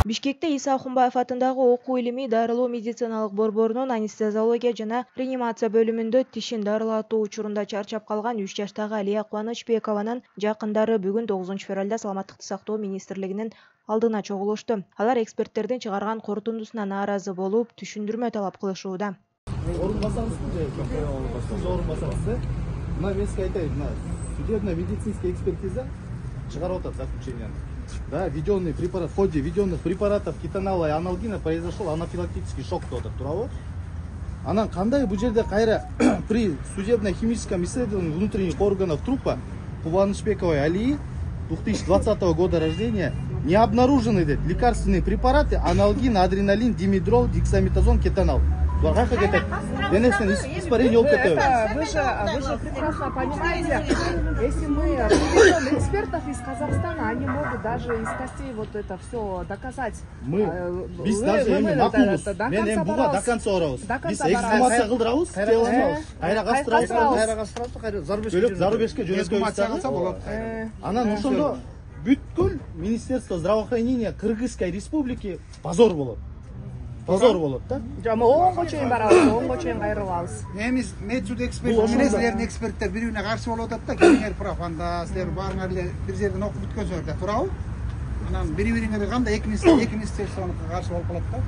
Бишкекте Иса Ахунбаев атындагы окуу илимий дарылоо медициналык борборунун анестезиология жана реанимация бөлүмүндө тишин дарылатуу учурунда чарчап калган 3 жаштагы Алия Кубанычбекованын жакындары бүгүн 9 февралда Саламаттыкты сактоо министрлигинин алдына чогулушту. Алар эксперттердин чыгарган корутундусуна нааразы болуп, түшүндүрмө талап кылышууда. Судебно-медицинская экспертиза чыгарып атат заключение. Да, введенный препарат, в ходе введенных препаратов кетонала и аналгина произошел анафилактический шок кто-то, туралы. Анан кандай бу жерде кайра при судебно-химическом исследовании внутренних органов трупа Кубанычбековой Алии 2020 года рождения не обнаружены лекарственные препараты аналгин, адреналин, димедрол, дексаметазон, кетонал. Вы же прекрасно понимаете, если мы приведем экспертов из Казахстана, они могут даже из костей вот это все доказать. Мы без даже именно до конца орабыз. Biz эксгумация кылдырабыз, зарубежке жөнөтөбүз. Анан ошондо бүткүл Министерство здравоохранения Кыргызской республики позор болот. Позор болот да. Жама оңго чейин барабыз, оңго чейин кайрылабыз. Эмиз меджуд эксперт, силердин эксперттер бири-бирине каршы болуп атат да, келиңер пропаганда, силер баарыңар эле бир жерден окуп бүткөнсүңөр да турабы? Анан бири-бириңерге кандай экинчи сессияга каршы болуп калат да.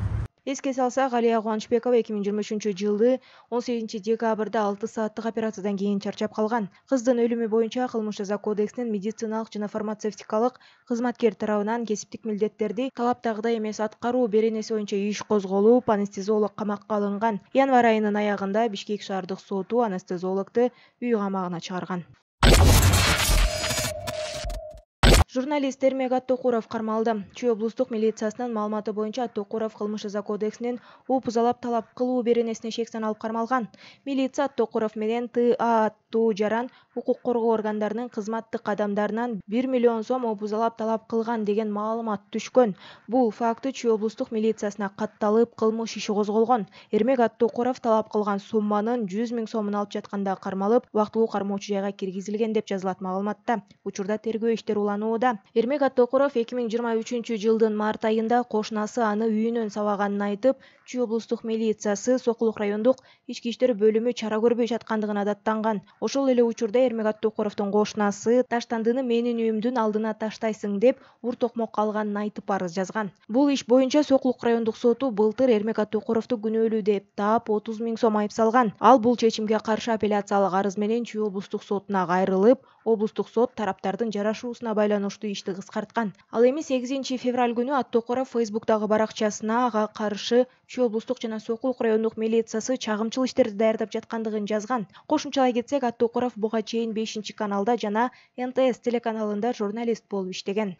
Эске салсак, Алия Кубанычбекова 2023-жылы 18-декабрда 6 сааттык операциядан кийин чарчап калган. Кыздын өлүмү боюнча Кылмыш жаза кодексинин медициналык жана фармацевтикалык кызматкер тарабынан кесиптик милдеттерди талаптагыдай эмес аткаруу беренеси боюнча иш козголуп, анестезиолог камакка алынган. Январь айынын аягында Бишкек шаардык соту анестезиологду үй камагына чыгарган. Журналист Эрмек Аттокуров кармалды. Чүй облустук милициясынын маалыматы боюнча Аттокуров Кылмыш жаза кодексинин упузалап талап кылуу беренесине шек саналып кармалган. Милиция Аттокуров менен ТА аттуу жаран укук коргоо органдарынын кызматтык адамдарынан 1 миллион сом упузалап талап кылган деген маалымат түшкөн. Бул факты Чүй облустук милициясына катталып, кылмыш иши козголгон. Эрмек Аттокуров талап кылган сумманын 100 000 сомун алып жатканда кармалып, убактылуу кармоочу жайга киргизилген деп жазылат маалыматта. Учурда тергөө иштери уланууда. Эрмек Аттокуров 2023-жылдын март айында кошунасы аны үйүнөн сабаганын айтып, Чүй облустук милициясы Сокулук райондук ички иштер бөлүмү чара көрбөй жаткандыгына даттанган. Ошол эле учурда Эрмек Аттокуровдун кошунасы таштандыны менин үйүмдүн алдына таштайсың деп ур токмокко алганын айтып арыз жазган. Бул иш боюнча Сокулук райондук соту былтыр Эрмек Аттокуровду күнөөлүү деп таап 30 000 сом айып салган. Ал бул чечимге каршы апелляциялык арыз менен Чүй облустук сотуна кайрылып, облустук сот тараптардын жарашуусуна байланыштуу ишти кыскарткан. Ал эми 8 февраль күнү Аттокуров Facebook'тагы баракчасына ага каршы Чүй облустук жана Сокулук райондук милициясы чагымчыл иштерди даярдап жаткандыгын жазган. Кошумчалай кетсек, Аттокуров буга чейин 5-каналда жана НТС телеканалында журналист болуп иштеген.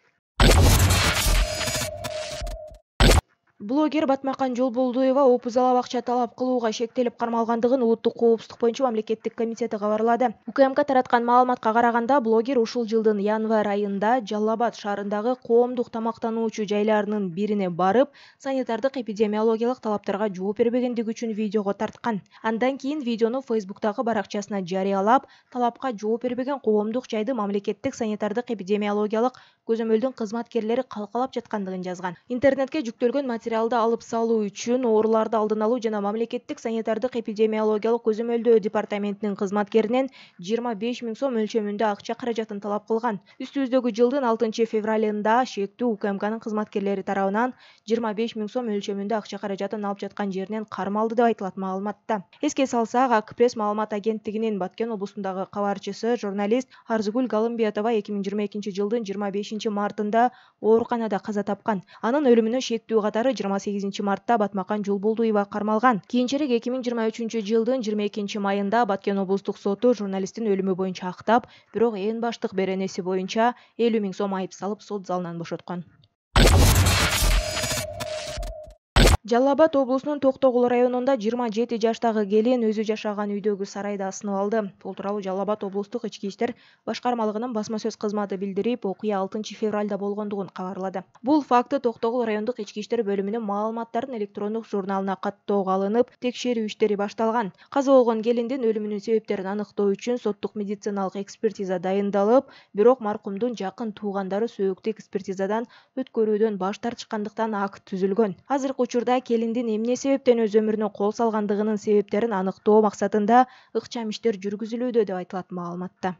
Блогер Батмакан Жолболдуева упузалап акча талап кылууга шектелип кармалгандыгын Улуттук коопсуздук боюнча мамлекеттик комитети кабарлады. УКМК тараткан маалыматка караганда, блогер ушул жылдын январь айында Жалал Абад шаарындагы коомдук тамактануучу жайларынын бирине барып, санитардык эпидемиологиялык талаптарга жооп бербегендиги үчүн видеого тарткан. Андан кийин видеону Facebook'тагы баракчасына жарыялап, талапка жооп бербеген коомдук жайды мамлекеттик санитардык эпидемиологиялык көзөмөлдүн кызматкерлери калкалап жаткандыгын жазган. Интернетке жүктөлгөн материалды алып салуу үчүн ооруларды алдын алуу жана мамлекеттик санитардык эпидемиологиялык көзөмөлдөө департаментинин кызматкеринен 25 000 сом өлчөмүндө акча каражатын талап кылган. Үстүбүздөгү жылдын 6 февралында шектүү УКМКнын кызматкерлери тарабынан 25 000 сом өлчөмүндө акча каражатын алып жаткан жеринен кармалды деп айтылат маалыматта. Эске салсак, Акпресс маалымат агенттигинин Баткен облусундагы кабарчысы журналист Арзыгүл Галымбетова 2022 жылдын 25 мартында ооруканада каза тапкан. Анын өлүмүнө шектүү катары 28 мартта Батмакан Жолболдуева кармалган. Кийинчерээк 2023 жылдын 22 майында Баткен облустук соту журналисттин өлүмү боюнча актап, бирок эң баштык беренеси боюнча 50 000 сом айып салып, сот залынан бошоткон. Жалал Абад облусунун Токтогул районунда 27 жаштагы келин өзү жашаган үйдөгү сарайда асынып алды. Бул тууралуу Жалал Абад облустук ички иштер башкармалыгынын басма сөз кызматы билдирип, окуя 6 февралда болгондугун кабарлады. Бул факты Токтогул райондук ички иштер бөлүмүнүн маалыматтарын электрондук журналына каттоого алынып, текшерүү иштери башталган. Каза болгон келиндин өлүмүнүн себептерин аныктоо үчүн соттук медициналык экспертиза дайындалып, бирок маркумдун жакын туугандары сөөктүк экспертизадан өткөрүүдөн баш тартышкандыктан акт түзүлгөн. Азыркы учурда келиндин эмне себептен өз өмүрүнө кол салгандыгынын себептерин аныктоо максатында ыкчам иштер жүргүзүлүүдө деп айтылат маалыматта.